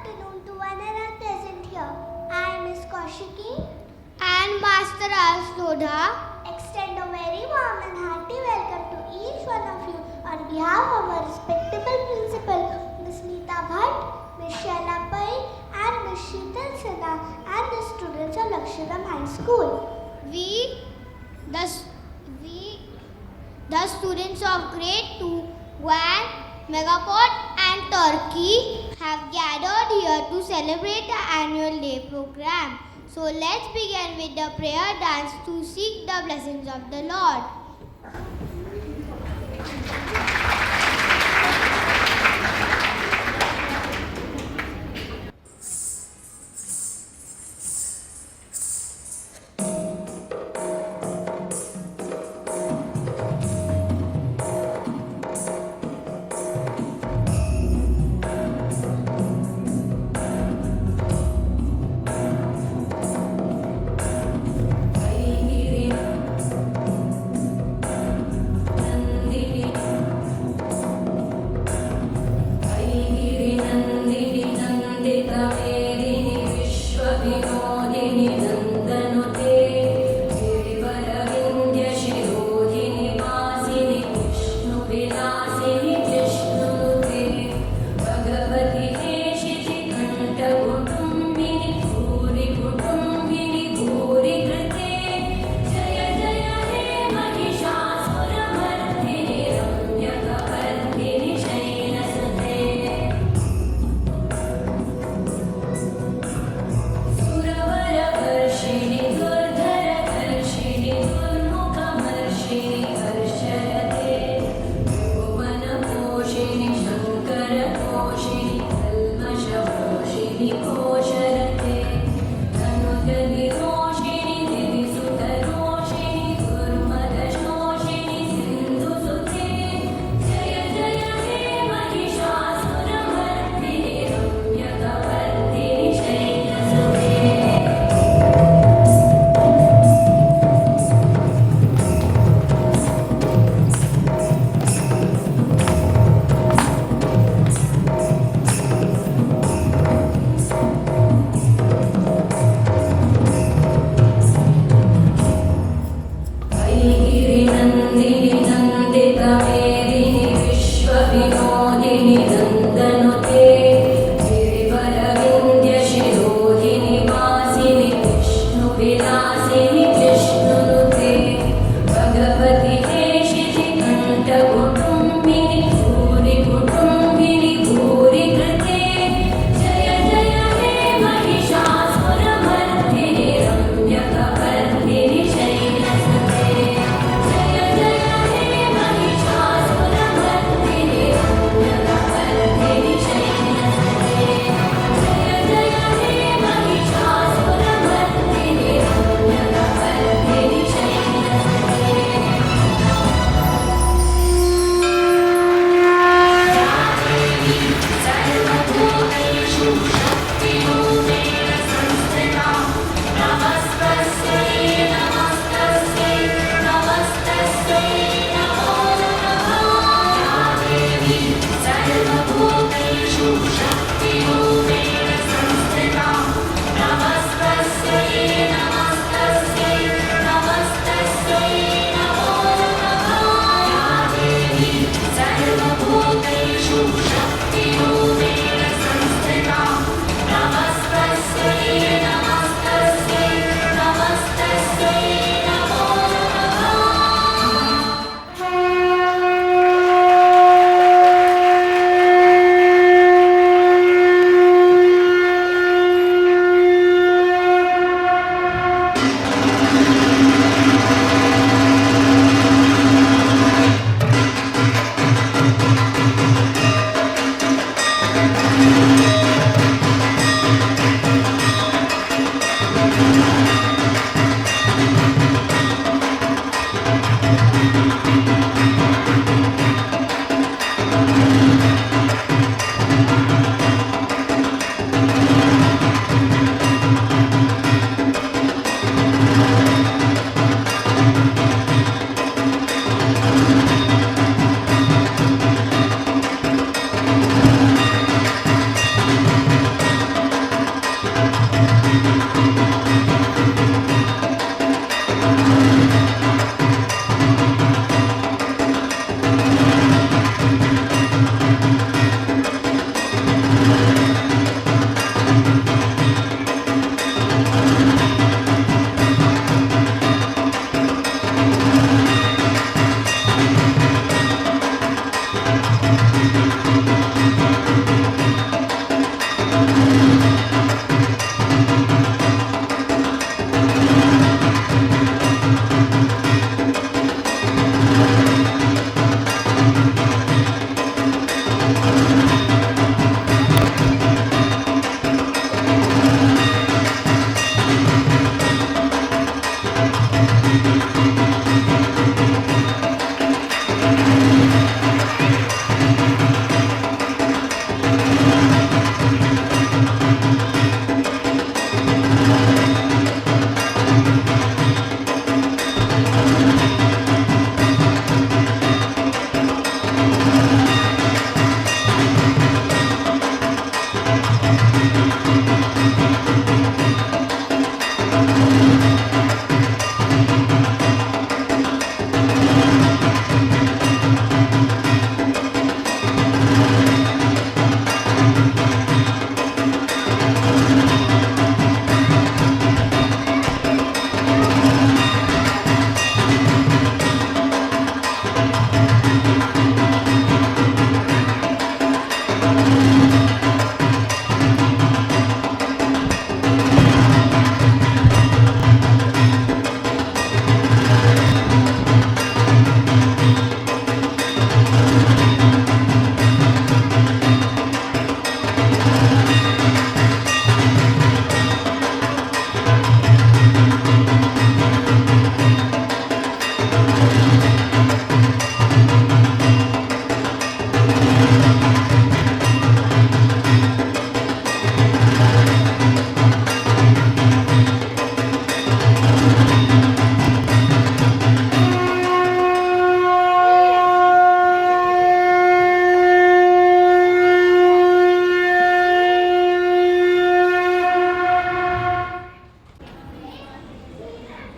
afternoon to one and all present here. I am Miss Kaushiki and Master Asnodha. Extend a very warm and hearty welcome to each one of you on behalf of our respectable principal, Miss Neeta Bhatt, Miss Shaila Pai, and Miss Sheetal Sinha, and the students of Laksharam High School. We, the students of grade 2, Guan, Megapod and Turkey have gathered here to celebrate the annual day program. So let's begin with the prayer dance to seek the blessings of the Lord.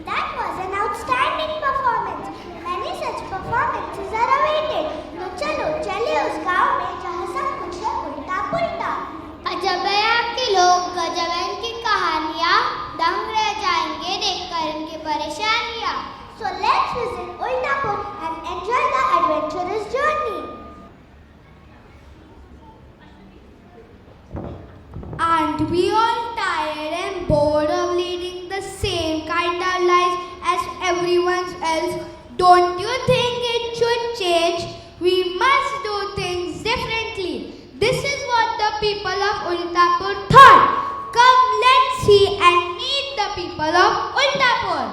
That was an outstanding performance. Many such performances are awaited. तो चलो चलिए उस गांव में जहाँ सब कुछ है उल्टा पुल्टा। अजब है आपके लोग, गजब है इनकी कहानियाँ, दंग रह जाएंगे देखकर इनकी परेशानियाँ। So let's visit Ultapur and enjoy the adventurous journey. Aren't we all tired and bored of leading the same kind of lives as everyone else? Don't you think it should change? We must do things differently. This is what the people of Ultapur thought. Come, let's see and meet the people of Ultapur.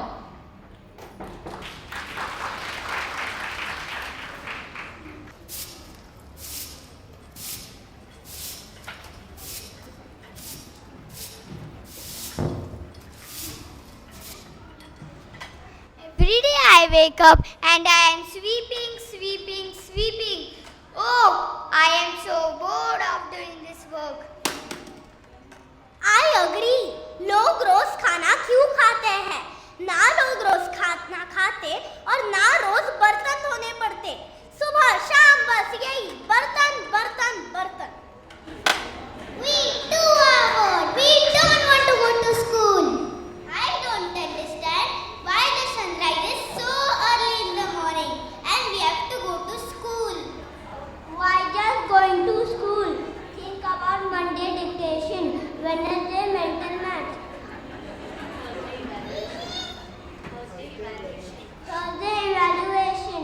Every day I wake up and I am sweeping. Oh, I am so bored of doing this work. I agree. लोग रोज खाना क्यों खाते हैं? ना लोग रोज खाना खाते और ना रोज बर्तन धोने पड़ते। सुबह शाम बस यही बर्तन बर्तन बर्तन। We too are bored. We don't want to go to school. I don't understand why the sun rises so early in the morning and we have to go to school. Why just going to school? Think about Monday dictation, Wednesday mental maths, Thursday evaluation,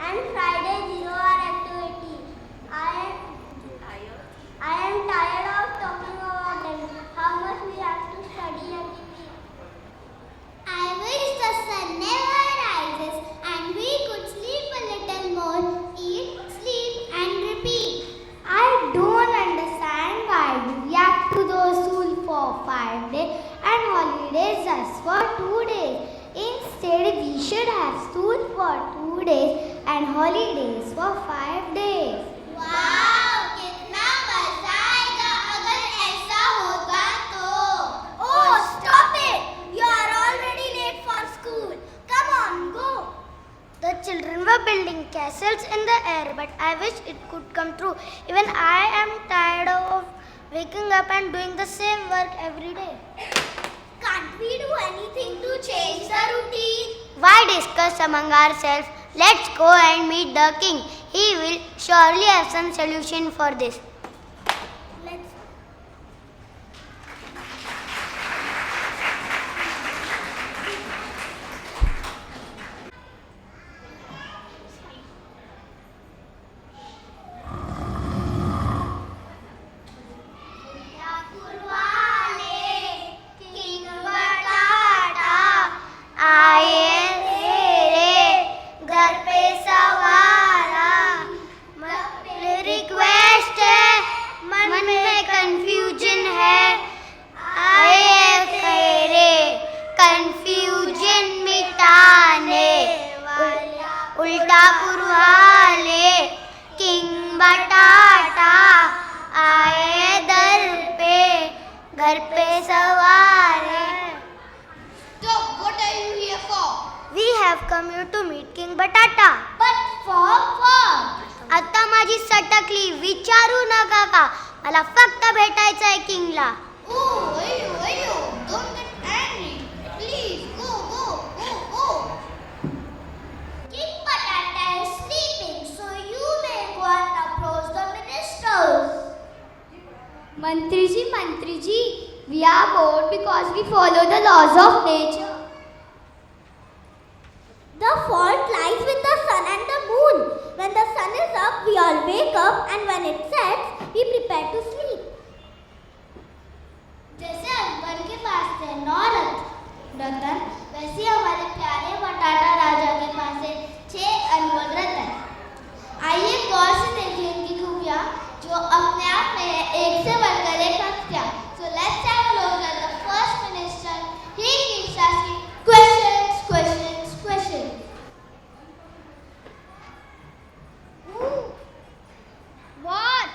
and Friday 0-hour activity. I am tired of talking about them. How much we have to study every week. I wish the sun never rises and we could sleep a little more, eat, sleep and repeat. I don't understand why we have to go to school for 5 days and holidays just for 2 days. Instead, we should have school for 2 days and holidays for 5 days. Wow, कितना मजा आएगा अगर ऐसा होगा तो। Oh, stop it! You are already late for school. Come on, go. The children were building castles in the air, but I wish it could come true. Even I am tired of waking up and doing the same work every day. Can't we do anything to change the routine? Why discuss among ourselves? Let's go and meet the king. He will surely have some solution for this. Let's. Request है घर पे सवार है। So, what are you here for? We have come here to meet King Batata. But for what? आता माझी सटकली, विचारू नका का, मला फक्त भेटायचंय किंगला. Oh, ayo, don't get angry. Please, go. King Batata is sleeping, so you may go and approach the ministers. Mantri ji, we are bored because we follow the laws of nature. The fault lies with the sun and the moon. When the sun is up, we all wake up, and when it sets, we prepare to sleep. जैसे अकबर के पास थे 9 रतन, वैसे हमारे प्यारे बटाटा राजा के पास है 6 अनमोल रतन। आइए गौर से देखिए इनकी खूबियाँ जो अपने आप में है, एक से बढ़कर एक हथियार। So let's have a look at the first minister. He keeps asking questions. What?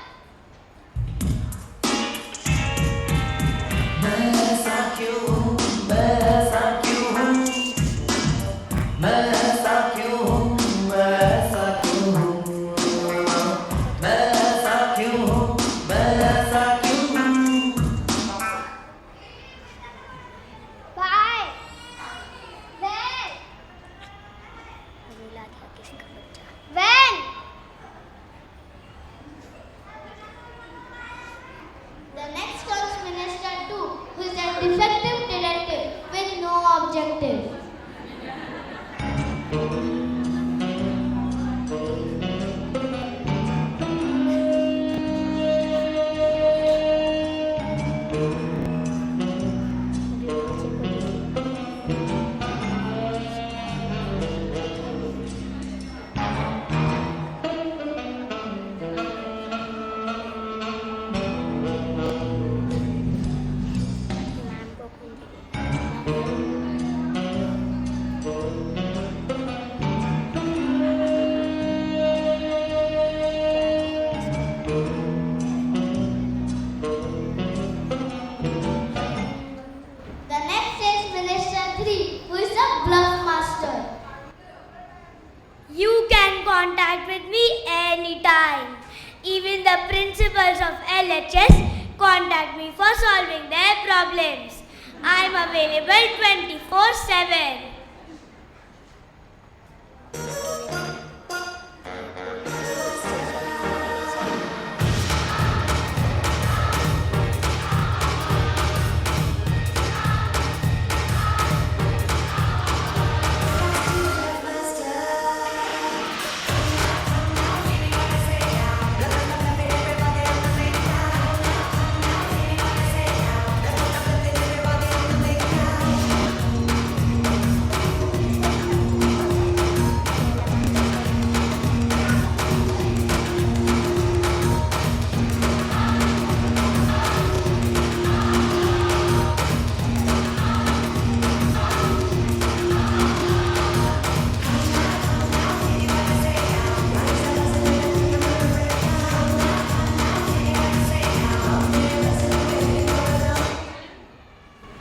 Bye. When? The next comes Minister 2, who is a defective detective with no objective. The next is Minister 3, who is a bluff master. You can contact with me anytime. Even the principals of LHS contact me for solving their problems. I am available 24/7.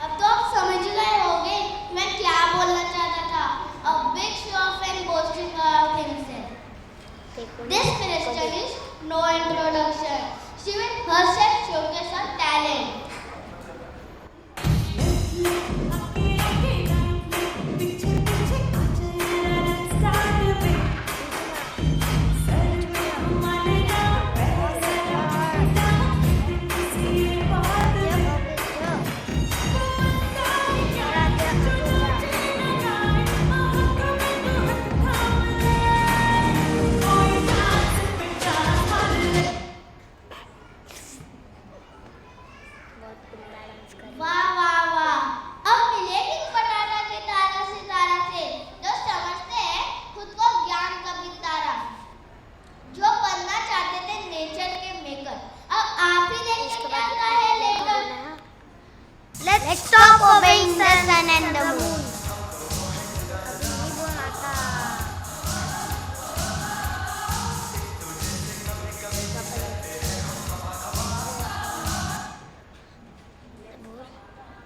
अब तो आप समझ गए होंगे मैं क्या बोलना चाहता था। A big show off and boasting of himself. This minister is no introduction. She will herself showcase her talent.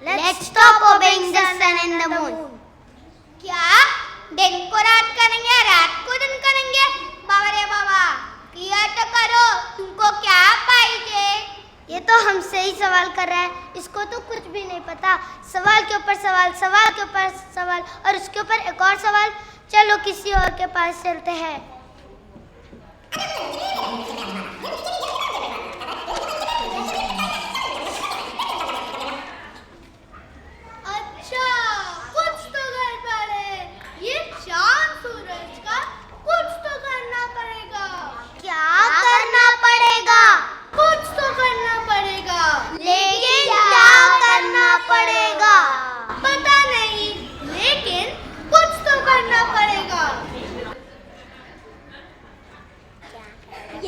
Let's stop obeying the sun and the moon. क्या दिन को रात करेंगे, रात को दिन करेंगे? बाबा रे बाबा, क्लियर तो करो, तुमको क्या पाइजे? ये तो हमसे ही सवाल कर रहा है, इसको तो कुछ भी नहीं पता। सवाल के ऊपर सवाल, सवाल के ऊपर सवाल और उसके ऊपर एक और सवाल। चलो किसी और के पास चलते हैं। अच्छा, कुछ तो गड़बड़ है। ये चांद सूरज का कुछ तो करना पड़ेगा। क्या करना पड़ेगा? कुछ तो करना पड़ेगा। लेकिन क्या करना पड़ेगा? पता नहीं, लेकिन कुछ तो करना पड़ेगा।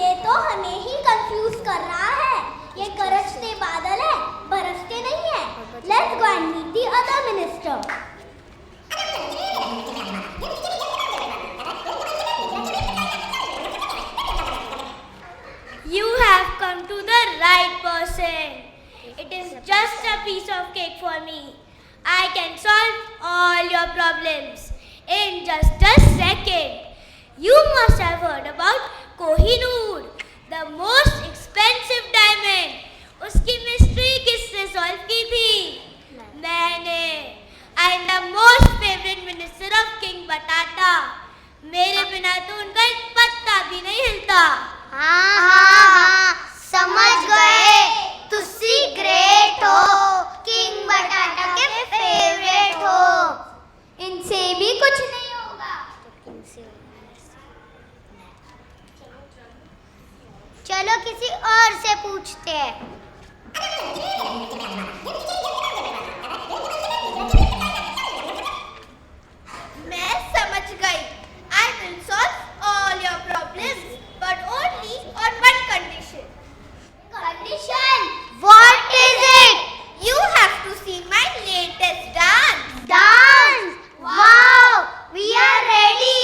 ये तो हमें ही कंफ्यूज कर रहा है। ये गरजते बादल है, बरसते नहीं है। Let's go and meet the other minister. You have come to the right person. It is just a piece of cake for me. I can solve all your problems in just a second. You must have heard about Kohinoor, the most expensive diamond. उसकी mystery किसने solve की थी? मैंने। I am the most favorite minister of King Batata. मेरे बिना तो उनका एक पत्ता भी नहीं हिलता। हाँ, समझ गए। तुसी ग्रेट हो, किंग बटाटा के फेवरेट हो। इनसे भी कुछ नहीं होगा। चलो किसी और से पूछते हैं। मैं समझ गई। I will solve all your problems, but only on one condition. Condition? What is it? You have to see my latest dance. Dance? Wow! We are ready.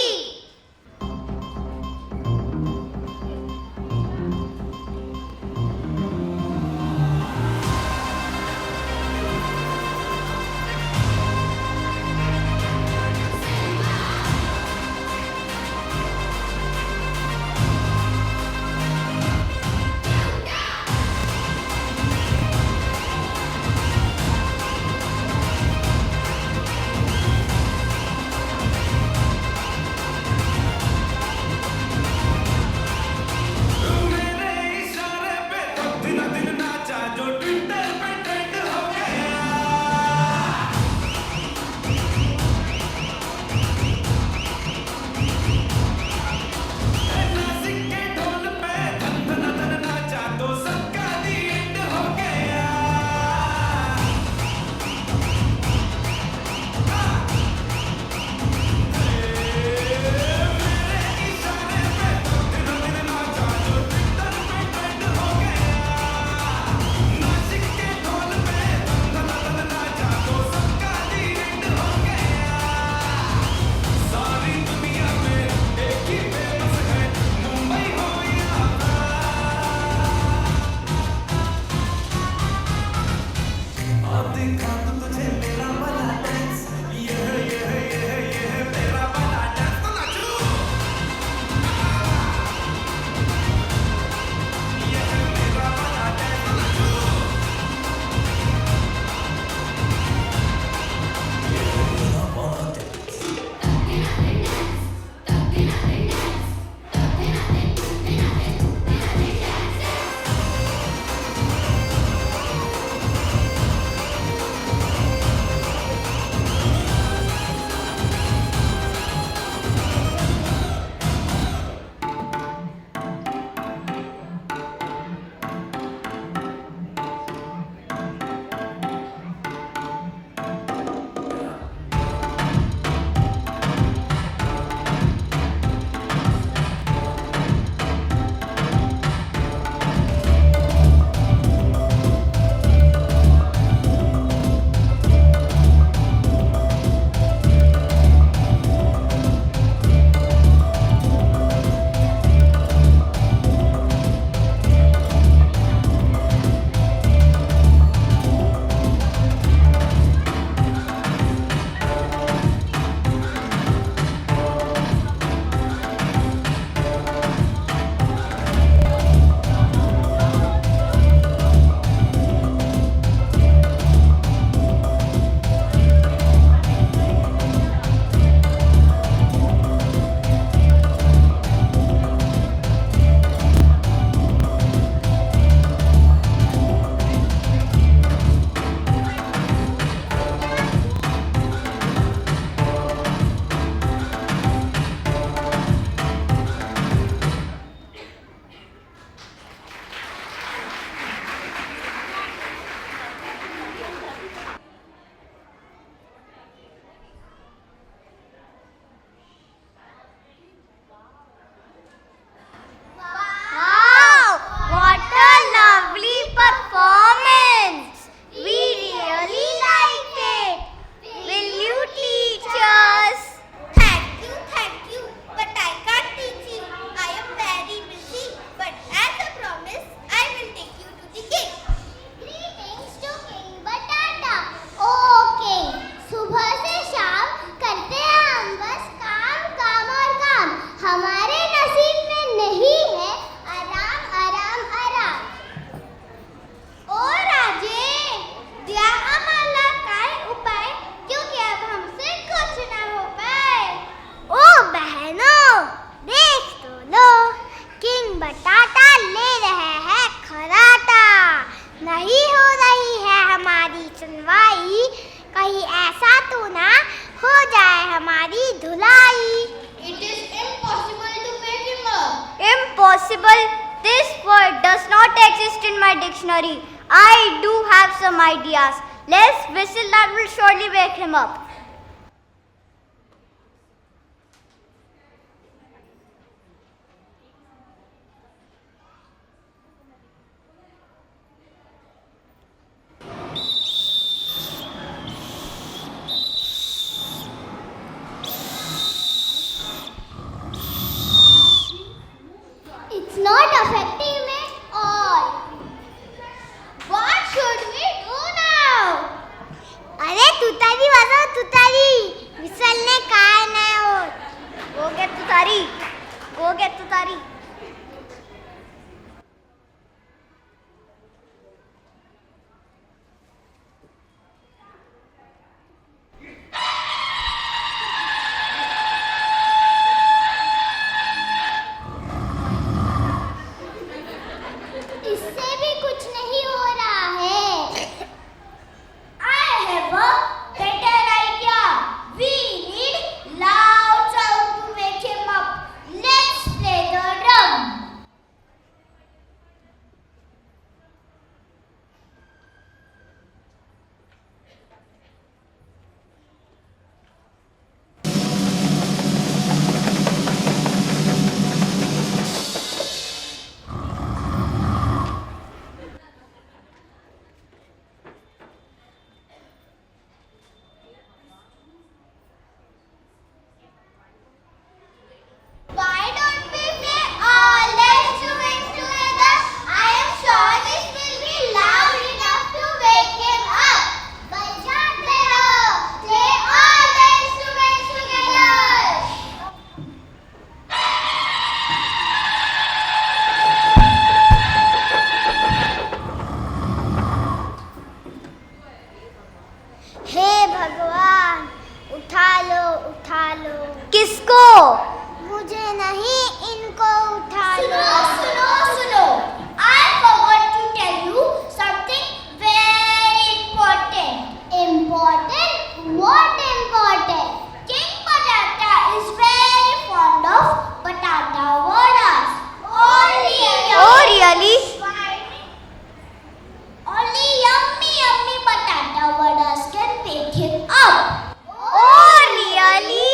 सुनवाई, कहीं ऐसा तो ना हो जाए हमारी धुलाई। It is impossible to wake him up. Impossible? This word does not exist in my dictionary. I do have some ideas. Let's whistle, that will surely wake him up. It's not affecting him at all. What should we do now? अरे तुतारी वाजव, तुतारी विसलने काय नाही होत. Go get तुतारी. Go get तुतारी. इससे भी कुछ नहीं हो रहा है. I have a better idea. We need loud sound to wake him up. Let's play the drum. Why don't we play all the instruments together? I am sure this will be loud enough to wake him up. बजाते रहो. Play all the instruments together. हे भगवान, उठा लो, उठा लो. किसको? मुझे नहीं, इनको उठा लो. Suno. I forgot to tell you something very important. Important? What important? King Patata is very fond of patata vadas. Oh really? Only yummy patata vadas can wake him up. Oh really?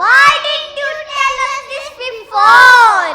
Why didn't you tell us this before?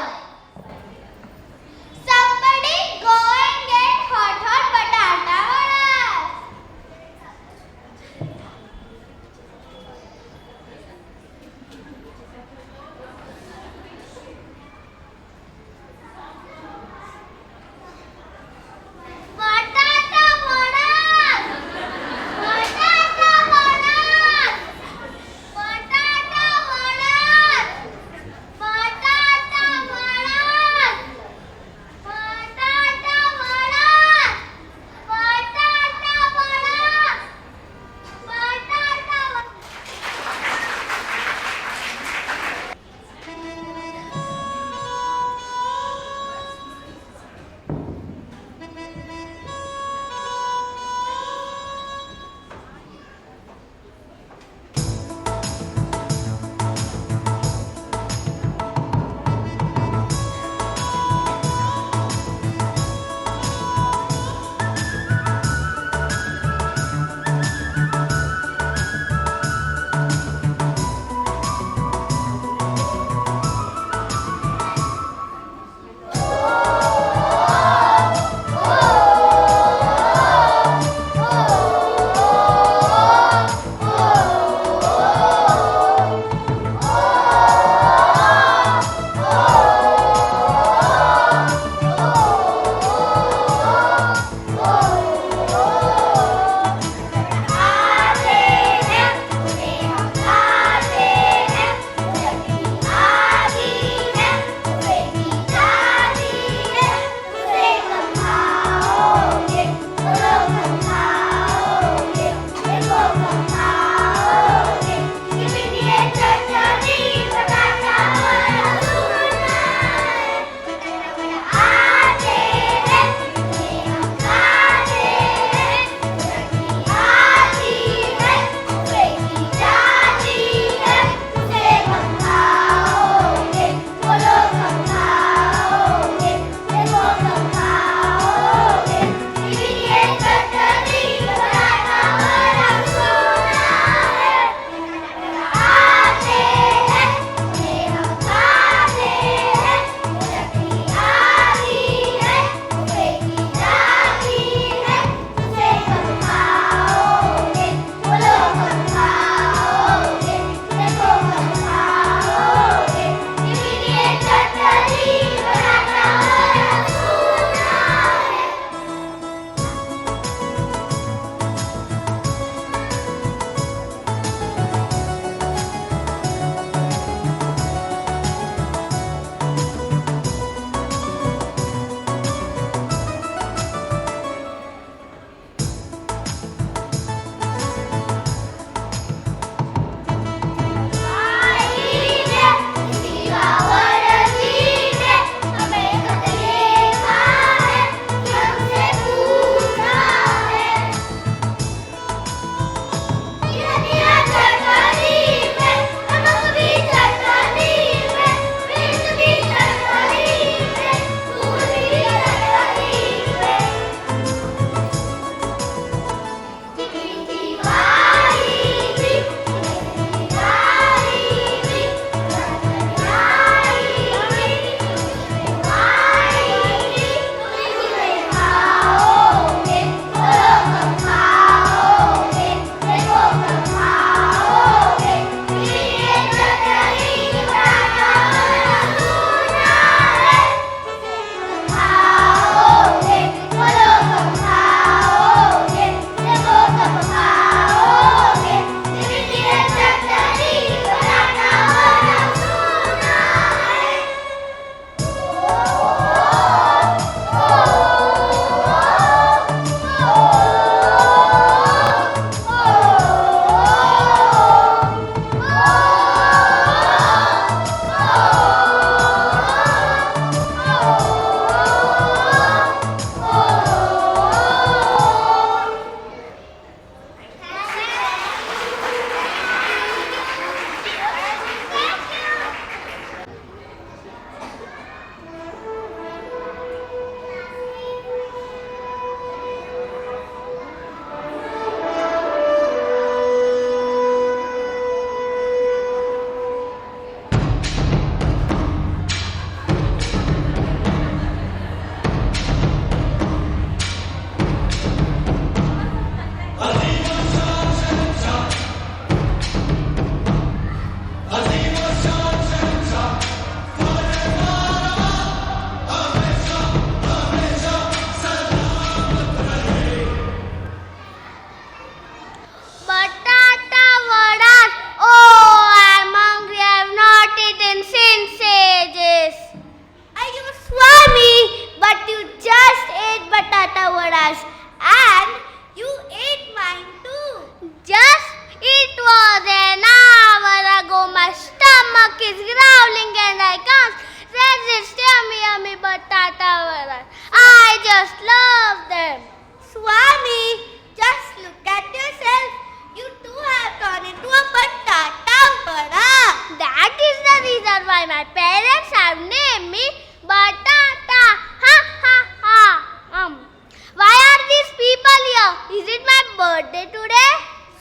birthday today?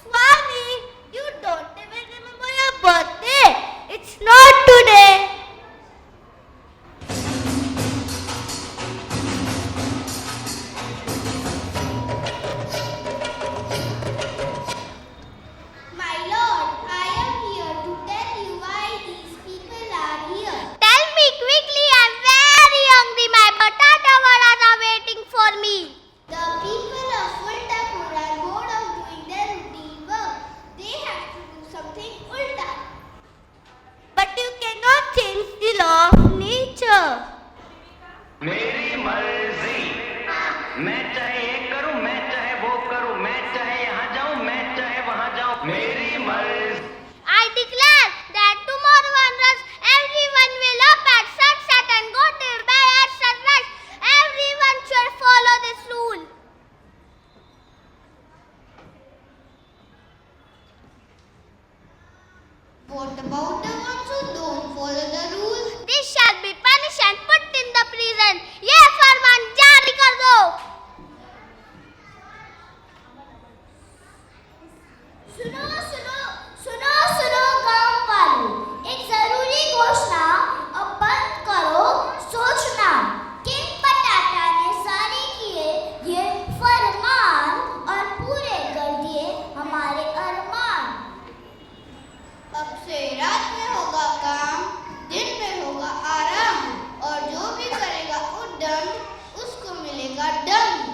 Swami, you don't even remember your birthday. It's not today. My lord, I am here to tell you why these people are here. Tell me quickly, I'm very hungry. My batata vadas are waiting for me. The people of Ultapur are bored of doing their routine work. They have to do something ulta. But you cannot change the law of nature. मेरी मर्जी मैं चाहे ये करूं मैं चाहे वो करूं मैं चाहे यहाँ जाऊं मैं चाहे वहाँ जाऊं मेरी मर्जी I declare that tomorrow onwards, everyone will up at sunset and go to bed at sunrise. Everyone should follow this rule. What about the ones who don't follow the rules? They shall be punished and put in the prison. ये फरमान जारी कर दो. सुनो सुनो सुनो सुनो गांव वालों, एक जरूरी घोषणा अब बंद करो सोचना। किंग पटाटा ने जारी किए ये फरमान और पूरे कर दिए हमारे अरमान। अब से रात में होगा काम, दिन में होगा आराम, और जो भी करेगा उद्दंड उसको मिलेगा दंड।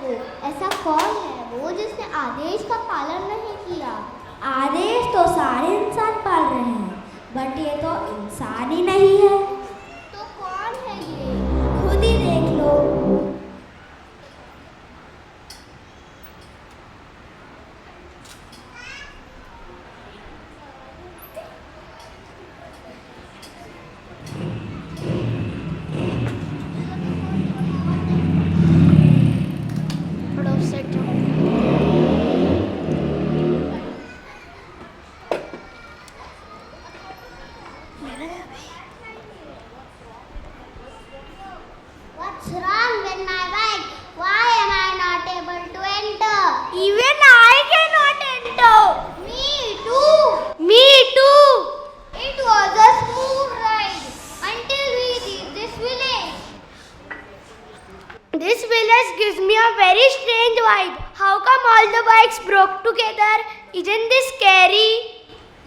वो? ऐसा कौन है वो जिसने आदेश का पालन नहीं किया? आदेश तो सारे इंसान पाल रहे हैं, बट ये तो इंसान ही नहीं है। तो कौन है ये? खुद ही देख लो। What's wrong with my bike? Why am I not able to enter? Even I cannot enter. Me too. Me too. It was a smooth ride until we reached this village. This village gives me a very strange vibe. How come all the bikes broke together? Isn't this scary?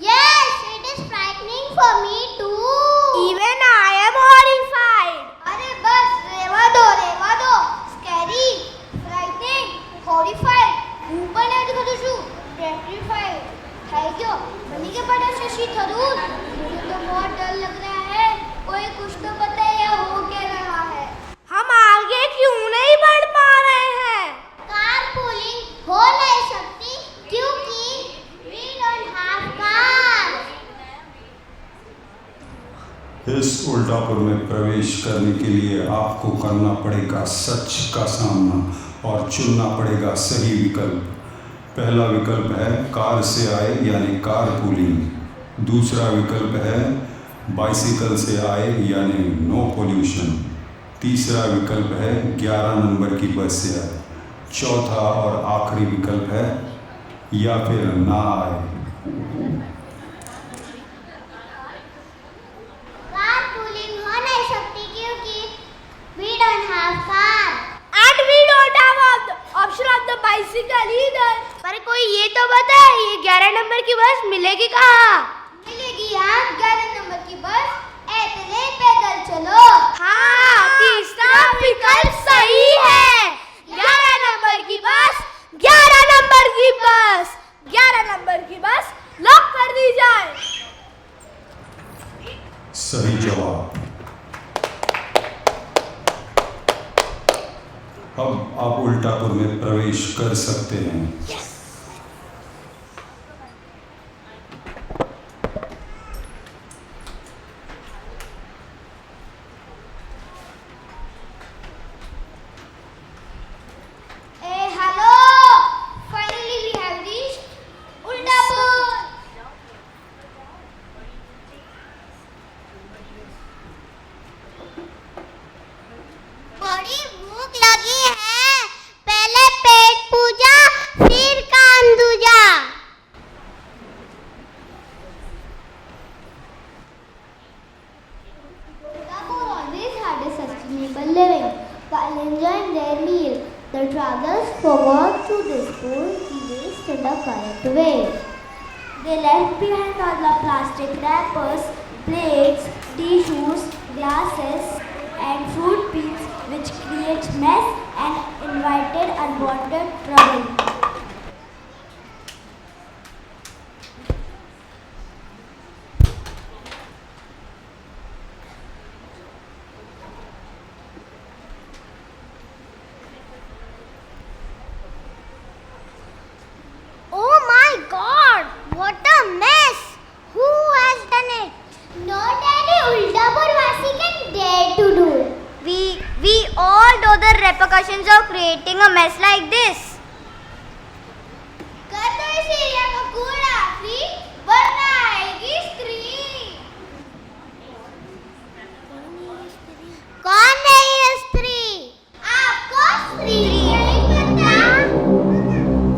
Yes, it is frightening for me too. Even I am horrified. अरे बस रेवा दो. Scary, frightening, horrified, ऊपर नहीं दिखा तो शू, terrified. है क्यों? बनी के पता शशि थरूर. मुझे तो बहुत डर लग रहा है. कोई कुछ तो बताए या हो क्या रहा है? हम आगे क्यों नहीं बढ़ पा रहे हैं? कारपूलिंग हो नहीं सकती क्योंकि we don't have cars. इस उल्टापुर में प्रवेश करने के लिए आपको करना पड़ेगा सच का सामना और चुनना पड़ेगा सही विकल्प। पहला विकल्प है कार से आए यानी कार पूलिंग। दूसरा विकल्प है बाइसिकल से आए यानी नो पोल्यूशन। तीसरा विकल्प है 11 नंबर की बस से आए। चौथा और आखिरी विकल्प है या फिर ना आए। Carpooling हो नहीं सकती क्योंकि we don't have car. And we don't have option of the bicycle either. पर कोई ये तो बताए ये 11 नंबर की बस मिलेगी कहाँ? मिलेगी यहाँ 11 नंबर की बस. ऐसे पैदल चलो. हाँ, तीसरा विकल्प सही है. 11 नंबर की बस, 11 नंबर की बस, 11 नंबर की बस लॉक कर दी जाए. सही जवाब। अब आप उल्टापुर में प्रवेश कर सकते हैं। Hello. Finally we have reached Uldapur. बड़ी भूख लगी है. पहले पेट पूजा फिर कान दूजा. Uldapur always had a sustainable living. While enjoying their meal, the travelers forgot to dispose the waste in the correct way. They left behind all the plastic wrappers, plates, tissues, glasses, and fruit peels, which creates mess and invited unwanted trouble. Oh my God! What a mess! Who has done it? Not any Uldapur Vasi can dare to do it. We all know the repercussions of creating a mess like this. कर दो इस area का कूड़ा free, वरना आएगी स्त्री. कौन है ये स्त्री? आपको स्त्री नहीं पता?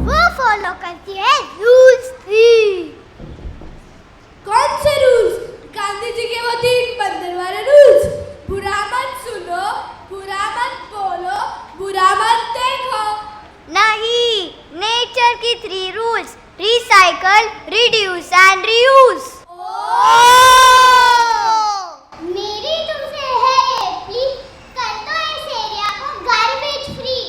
वो फॉलो करती है रूल्स. कौन से रूल्स? गांधी जी के वो 3 बंदर वाले रूल्स. बुरा मत सुनो, बुरा मत बोलो, बुरा मत देखो. नहीं, नेचर की 3 rules: recycle, reduce and reuse. मेरी तुमसे है प्लीज, कर दो इस एरिया को गार्बेज फ्री.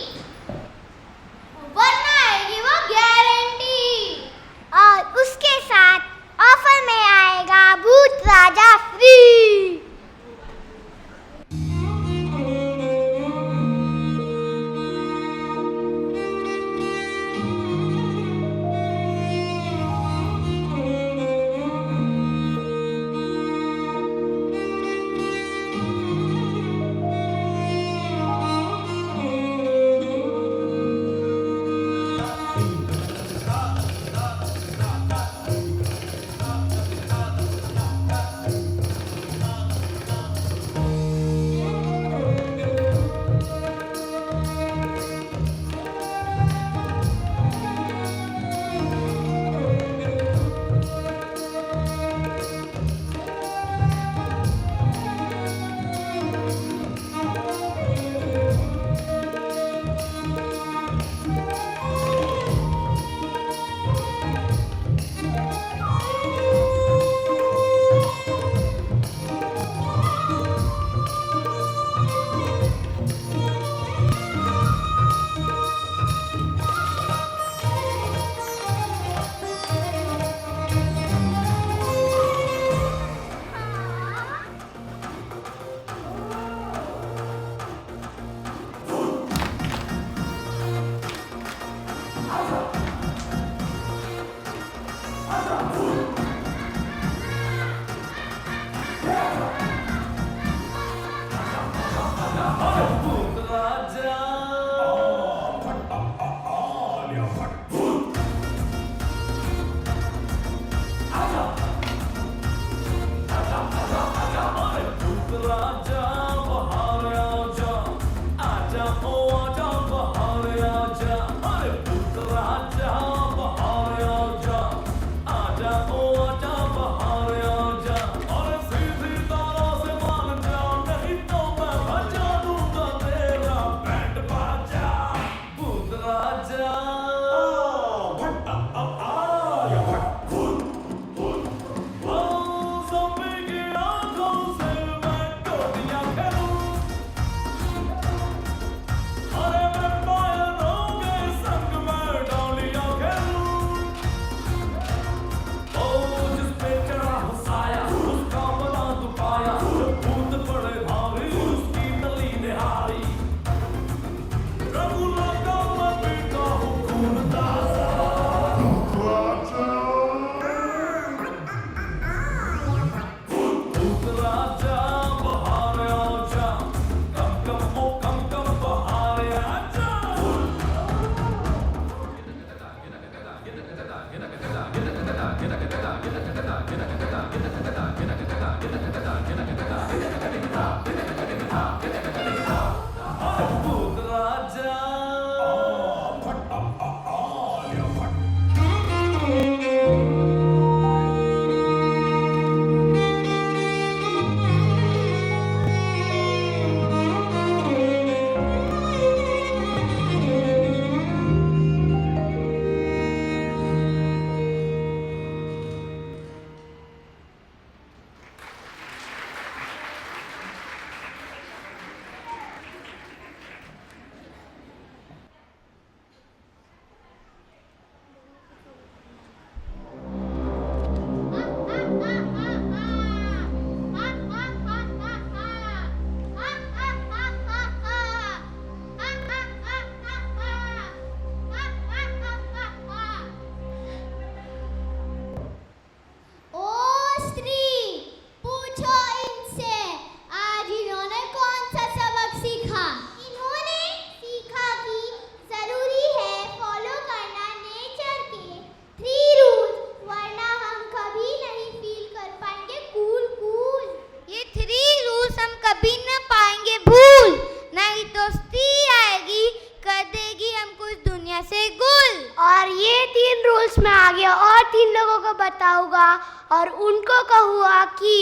स्कूल्स में आगे और 3 लोगों को बताऊंगा और उनको कहूँगा कि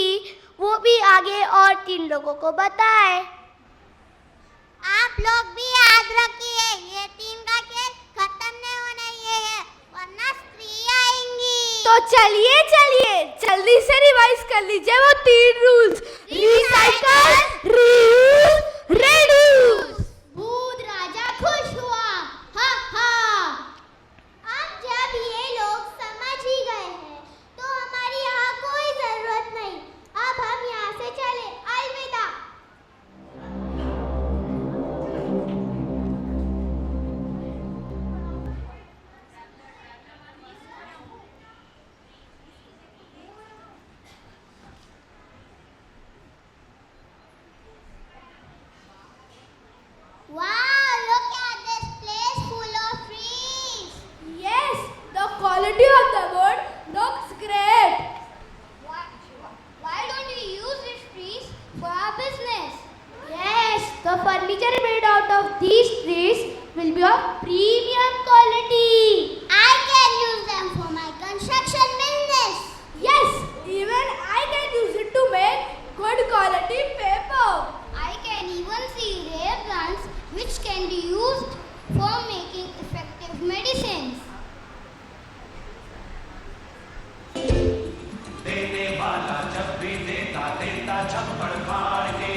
वो भी आगे और 3 लोगों को बताए। आप लोग भी याद रखिए, ये 3 का खेल खत्म नहीं होना ये है, वरना स्त्री आएंगी। तो चलिए जल्दी से रिवाइज कर लीजिए वो 3 रूल्स। Recycle, reuse, reduce. भूत राजा खुश हुआ, हा हा। अब जब ये लोग समझ ही गए हैं तो हमारी यहाँ कोई जरूरत नहीं। अब हम यहाँ से चले, अलविदा। Wow, look at this place full of trees. Yes, the quality of the wood looks great. Why don't we use these trees for our business? Yes, the furniture made out of these trees will be of premium quality. I can use them for my construction business. Yes, even I can use it to make good quality paper. I can even see rare plants which can be used for making effective medicines. देने वाला जब भी देता देता छप्पड़ फाड़ के।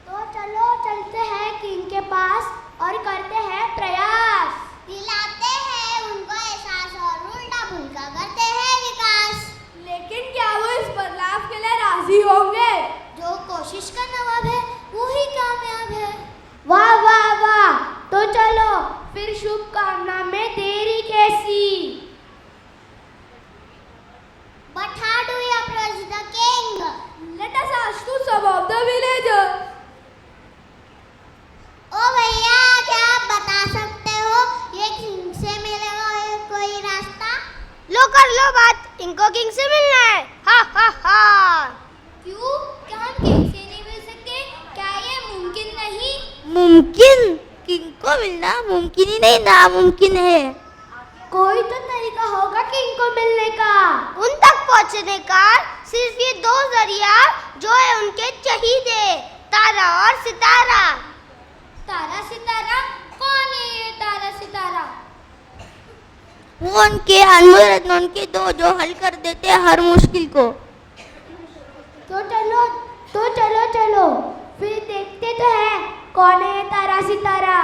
तो चलो चलते हैं किंग के पास और करते हैं प्रयास। दिलाते हैं उनको एहसास और उल्टा पुल्टा करते हैं विकास। लेकिन क्या वो इस बदलाव के लिए राजी होंगे? जो कोशिश का नवाब है वही कामयाब है। वाह वाह वाह, तो चलो फिर शुभकामना में देरी कैसी। But how do we approach the king? Let us ask to some of the villagers. ओ भैया, क्या आप बता सकते हो ये किंग से मिलेगा कोई रास्ता? लो कर लो बात, इनको किंग से मिलना है। हा हा हा। क्यों? क्या हम किंग से नहीं मिल सकते? क्या ये मुमकिन नहीं? मुमकिन? किंग को मिलना मुमकिन ही नहीं, नामुमकिन है। कोई तो तरीका होगा किंग को मिलने का। उन तक पहुंचने का सिर्फ ये 2 जरिया जो है उनके चाहिए, तारा और सितारा। तारा सितारा? कौन है ये तारा सितारा? वो उनके अनमोल रत्न, उनके 2 जो हल कर देते हैं हर मुश्किल को। तो चलो फिर देखते तो हैं कौन है तारा सितारा।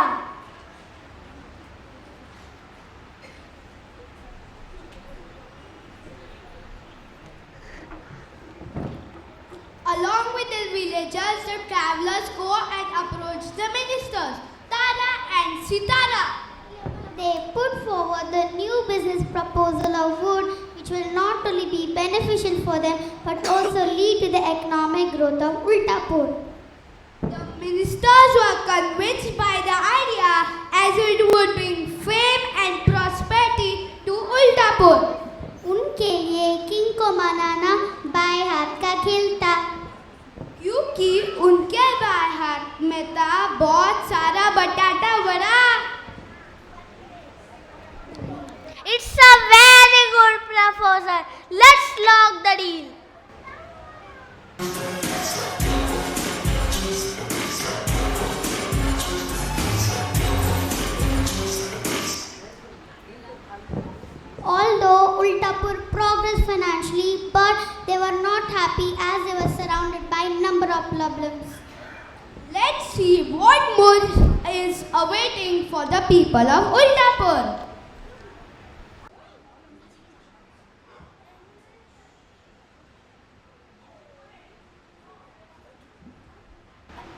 Along with the villagers, the travelers go and approach the ministers, Tara and Sitara. They put forward the new business proposal of wood, which will not only be beneficial for them but also lead to the economic growth of Ultapur. The ministers were convinced by the idea as it would bring fame and prosperity to Ultapur. उनके लिए king को मनाना बाएं हाथ का खेल था, क्योंकि उनके बाएं हाथ में था बहुत सारा बटाटा vada. It's a very good proposal. Let's lock the deal. Although Ultapur progressed financially, but they were not happy as they were surrounded by a number of problems. Let's see what more is awaiting for the people of Ultapur.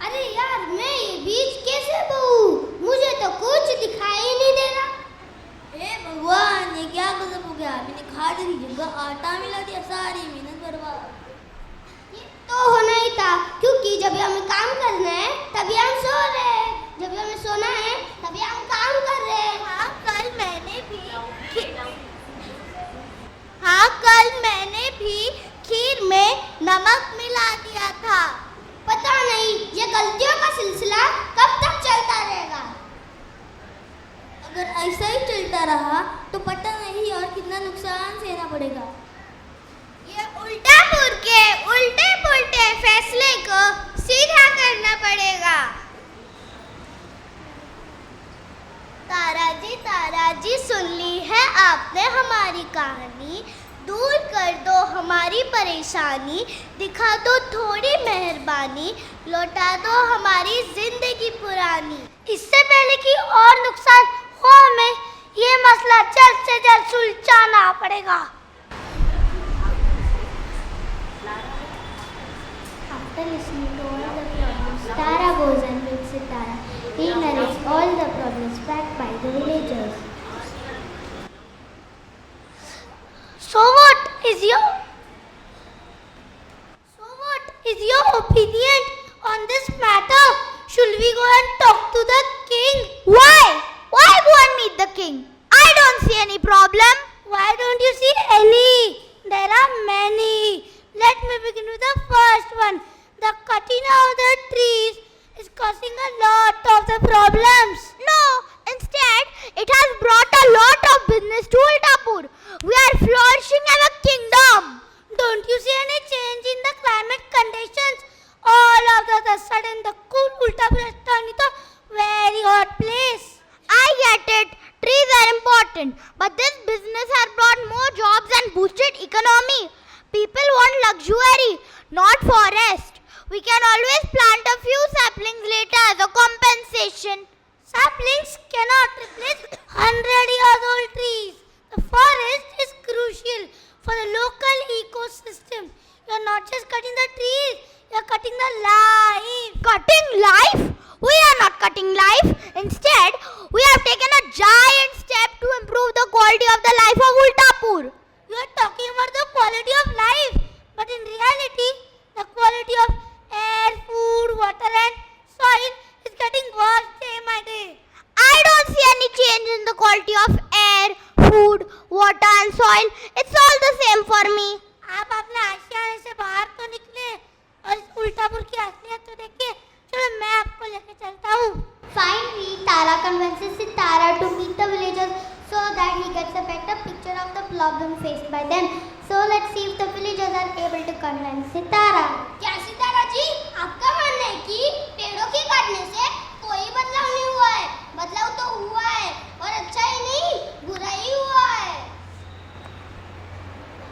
अरे यार, मैं ये बीज कैसे बोऊं? मुझे तो कुछ दिखाई नहीं दे रहा। हे भगवान, ये क्या गजब हो गया। मैंने खाद की जगह आटा मिला दिया, सारी मेहनत बर्बाद। ये तो होना ही था, क्योंकि जब हमें काम करना है तभी हम सो रहे हैं, जब हमें सोना है तभी हम काम कर रहे हैं। हाँ, कल मैंने भी खीर में नमक मिला दिया था। पता नहीं ये गलतियों का सिलसिला कब तक चलता रहेगा। अगर उल्टा रहा तो पता नहीं और कितना नुकसान सहना पड़ेगा। ये उल्टापुर के उल्टे पुल्टे फैसले को सीधा करना पड़ेगा। तारा जी सुन ली है आपने हमारी कहानी, दूर कर दो हमारी परेशानी, दिखा दो थोड़ी मेहरबानी, लौटा दो हमारी जिंदगी पुरानी। इससे पहले कि और नुकसान हो हमें, ये मसला जल्द से जल्द सुलझाना पड़ेगा। After listening to all the problems, Tara goes and meets Sitara. He narrates all the problems backed by the villagers. So what is your opinion on this matter? Should we go and talk to the king? Why? Why go and meet the king? I don't see any problem. Why don't you see any? There are many. Let me begin with the first one. The cutting of the trees is causing a lot of the problems. No, instead, it has brought a lot of business to Ultapur. We are flourishing as a kingdom. Don't you see any change in the climate conditions? All of the sudden, the cool Ultapur has turned into a very hot place. I get it. Trees are important, but this business has brought more jobs and boosted economy. People want luxury, not forest. We can always plant a few saplings later as a compensation. Saplings cannot replace 100-year-old trees. The forest is crucial for the local ecosystem. You are not just cutting the trees, you are cutting the life. Cutting life? We are not cutting life. Instead, we have taken a giant step to improve the quality of the life of Ultapur. You are talking about the quality of life, but in reality, the quality of air, food, water and soil is getting worse day by day. I don't see any change in the quality of air, food, water and soil. It's all the same for me. आप अपने आशियाने से बाहर तो निकले और इस उल्टापुर की असलियत तो देखिए। चलो मैं आपको लेके चलता हूँ। Finally, Tara convinces Sitara to meet the villagers so that he gets a better picture of the problem faced by them. So let's see if the villagers are able to convince Sitara. क्या सितारा जी, आपका मानना है कि पेड़ों के काटने से कोई बदलाव नहीं हुआ है? बदलाव तो हुआ है और अच्छा ही नहीं, बुरा ही हुआ है।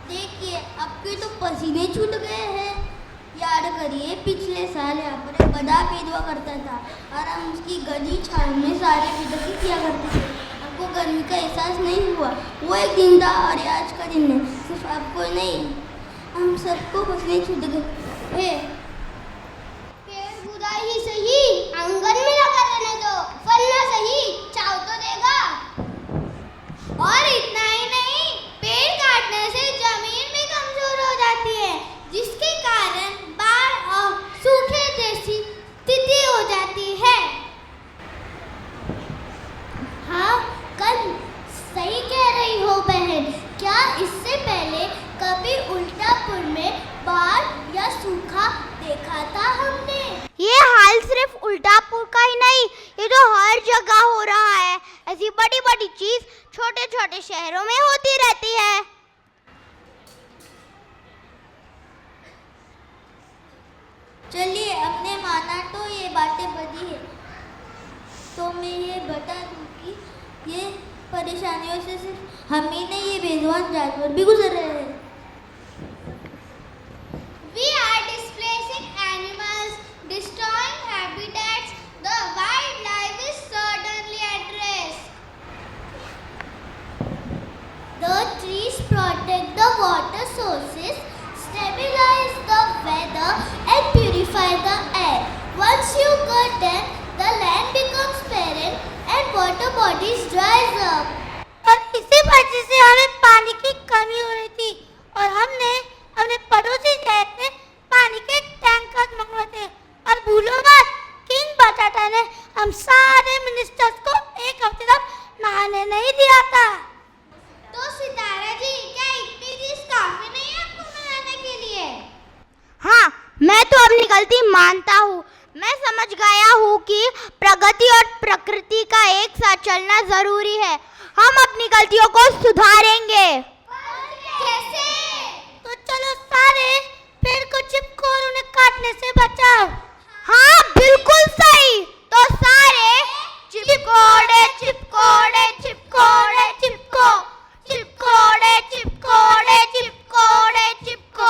देखिए, आपके तो पसीने छूट गए हैं। याद करिए, पिछले साल यहाँ पर एक गधा पेदवा करता था और हम उसकी गली छाव में सारे बेदखी किया करते थे। आपको गर्मी का एहसास नहीं हुआ? वो एक दिन था और आज का दिन है। सिर्फ आपको नहीं, हम सबको पसीने छूट गए। पेड़ बुरा ही सही, आंगन में लगा रहने दो, फलना सही, छाव तो देगा। और इतना ही नहीं, पेड़ काटने से जमीन भी कमजोर हो जाती है, जिसके कारण बाढ़ और सूखे जैसी स्थिति हो जाती है। हाँ, कल सही कह रही हो बहन। क्या इससे पहले कभी उल्टापुर में बाढ़ या सूखा देखा था हमने? ये हाल सिर्फ उल्टापुर का ही नहीं, ये तो हर जगह हो रहा है। ऐसी बड़ी बड़ी चीज छोटे छोटे शहरों में होती रहती है। चलिए, हमने माना तो ये बातें बदी है, तो मैं ये बता दूं कि ये परेशानियों से सिर्फ हम ही नहीं, ये बेजुबान जानवर भी गुजर रहे हैं। We are displacing animals, destroying habitats. The wildlife is certainly at risk. The trees protect the water sources, stabilize the weather and purify the air. Once you cut them, the land becomes barren and water bodies dries up. और इसी वजह से हमें पानी की कमी हो रही थी और हमने अपने पड़ोसी शहर से पानी के टैंकर मंगवाए थे। और भूलो मत, किंग बटाटा ने हम सारे मिनिस्टर्स को एक हफ्ते तक नहाने नहीं दिया था। तो सितारा जी, क्या इतनी चीज काफी नहीं है आपको मनाने के लिए? हाँ, मैं तो अपनी गलती मानता हूँ। मैं समझ गया हूँ कि प्रगति और प्रकृति का एक साथ चलना जरूरी है। हम अपनी गलतियों को सुधारेंगे। कैसे? तो चलो सारे पेड़ को चिपको और उन्हें काटने से बचाओ। हाँ बिल्कुल सही। तो सारे चिपकोड़े चिपकोड़े चिपकोड़े चिपको, चिपकोड़े चिपकोड़े चिपकोड़े चिपको।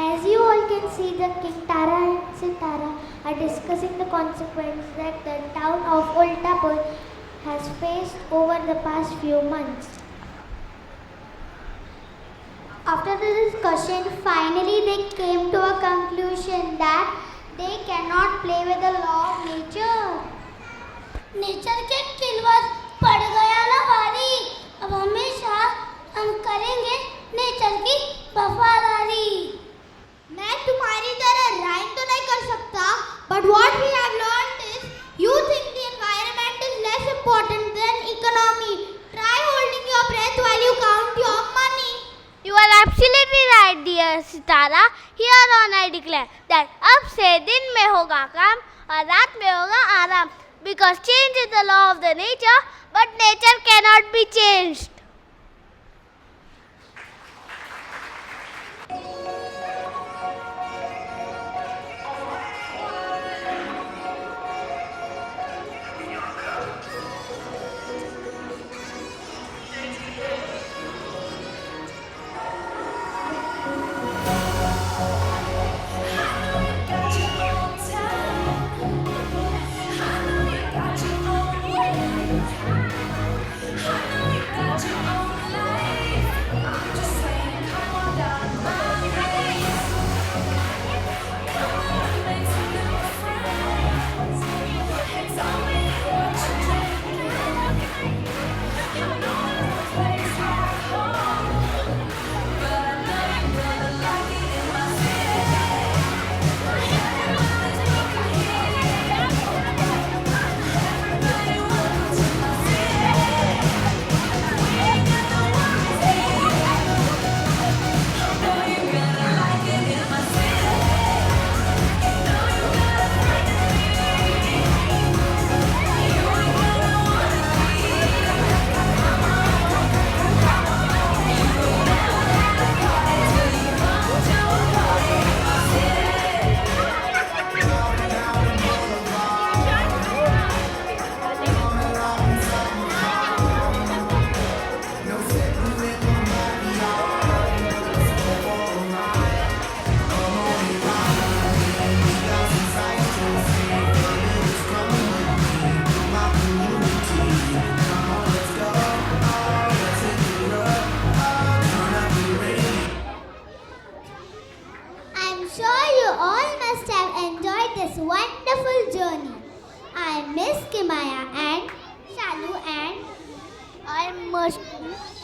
As you all can see, the king Tara and Sitara are discussing the consequences that the town of Ultapur has faced over the past few months. After the discussion, finally they came to a conclusion that they cannot play with the law of nature. Nature के खिलवाड़ पड़ गया ना भारी। अब हमेशा हम करेंगे नेचर की वफादारी। मैं तुम्हारी तरह राइम तो नहीं कर सकता, but what we have learned is you think the environment is less important than economy. Try holding your breath while you count your money. You are absolutely right, dear Sitara. Here on I declare that अब से दिन में होगा काम और रात में होगा आराम. Because change is the law of the nature, but nature cannot be changed.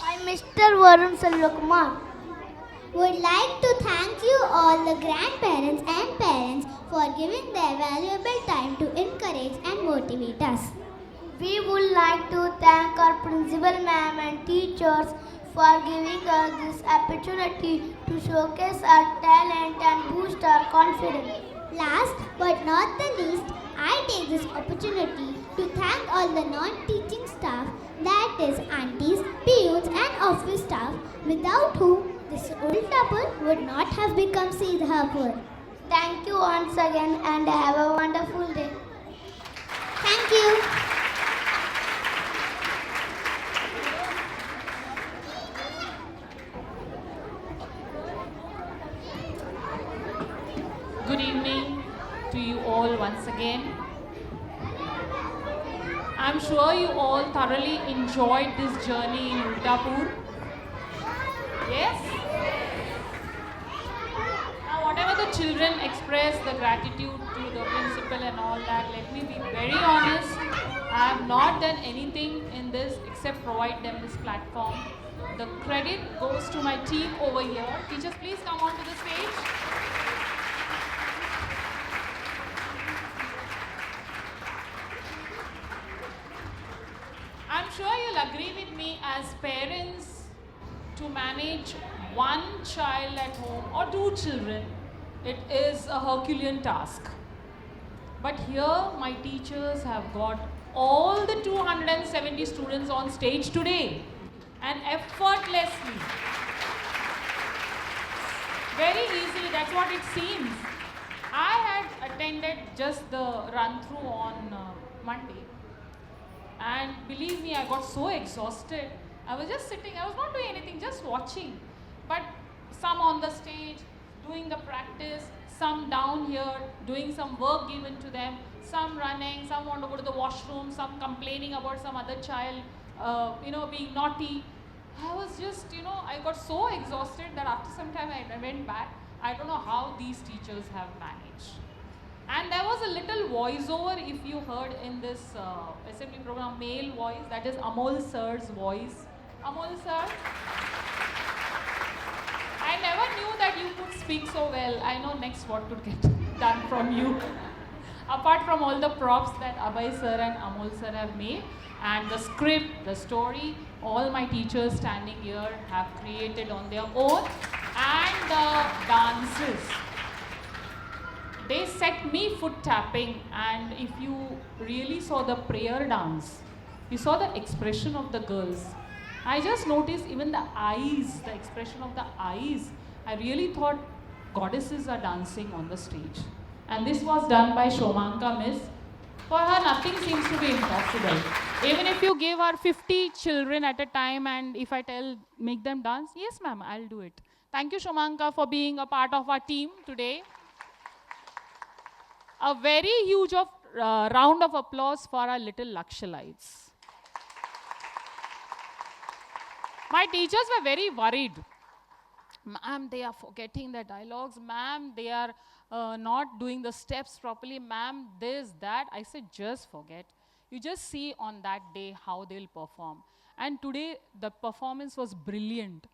I'm Mr. Varun Selvakumar. Would like to thank you all the grandparents and parents for giving their valuable time to encourage and motivate us. We would like to thank our principal ma'am and teachers for giving us this opportunity to showcase our talent and boost our confidence. Last but not the least, I take this opportunity to thank all the non-teaching staff, that is aunties, peons and office staff, without whom this Ultapur would not have become Siddhapur. Thank you once again and have a wonderful day. Thank you. Good evening to you all once again. I'm sure you all thoroughly enjoyed this journey in Ultapur. Yes? Now, whatever the children express the gratitude to the principal and all that, let me be very honest. I have not done anything in this except provide them this platform. The credit goes to my team over here. Teachers, please come on to the stage. I'm sure you'll agree with me as parents to manage one child at home or two children, it is a Herculean task. But here my teachers have got all the 270 students on stage today and effortlessly. Very easily, that's what it seems. I had attended just the run through on Monday. And believe me, I got so exhausted. I was just sitting, I was not doing anything, just watching. But some on the stage, doing the practice, some down here doing some work given to them, some running, some want to go to the washroom, some complaining about some other child, being naughty. I was just, I got so exhausted that after some time I went back. I don't know how these teachers have managed. And there was a little voiceover, if you heard in this assembly program, male voice, that is Amol sir's voice. Amol sir, I never knew that you could speak so well. I know next what could get done from you. Apart from all the props that Abhay sir and Amol sir have made, and the script, the story, all my teachers standing here have created on their own, and the dances. They set me foot tapping, and if you really saw the prayer dance, you saw the expression of the girls. I just noticed even the eyes, the expression of the eyes. I really thought goddesses are dancing on the stage. And this was done by Shomanka Miss. For her, nothing seems to be impossible. Even if you give her 50 children at a time, and if I tell, make them dance, yes ma'am, I'll do it. Thank you, Shomanka, for being a part of our team today. A very huge round of applause for our little Lakshalites. My teachers were very worried. Ma'am, they are forgetting their dialogues. Ma'am, they are not doing the steps properly. Ma'am, this, that. I said, just forget. You just see on that day how they'll perform. And today, the performance was brilliant.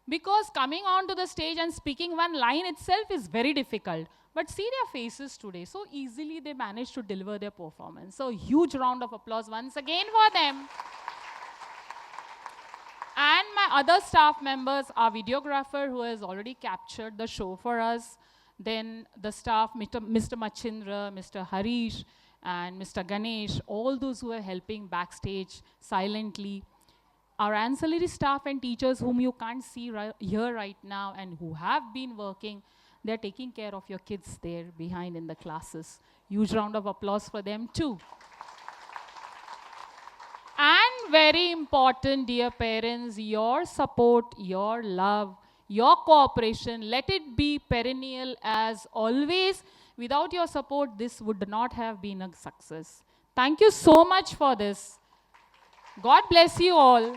Because coming onto the stage and speaking one line itself is very difficult. But see their faces today. So easily they managed to deliver their performance. So huge round of applause once again for them. And my other staff members, our videographer who has already captured the show for us, then the staff, Mr. Machindra, Mr. Harish, and Mr. Ganesh, all those who are helping backstage silently. Our ancillary staff and teachers whom you can't see here right now and who have been working, they're taking care of your kids there behind in the classes. Huge round of applause for them too. And very important, dear parents, your support, your love, your cooperation, let it be perennial as always. Without your support, this would not have been a success. Thank you so much for this. God bless you all.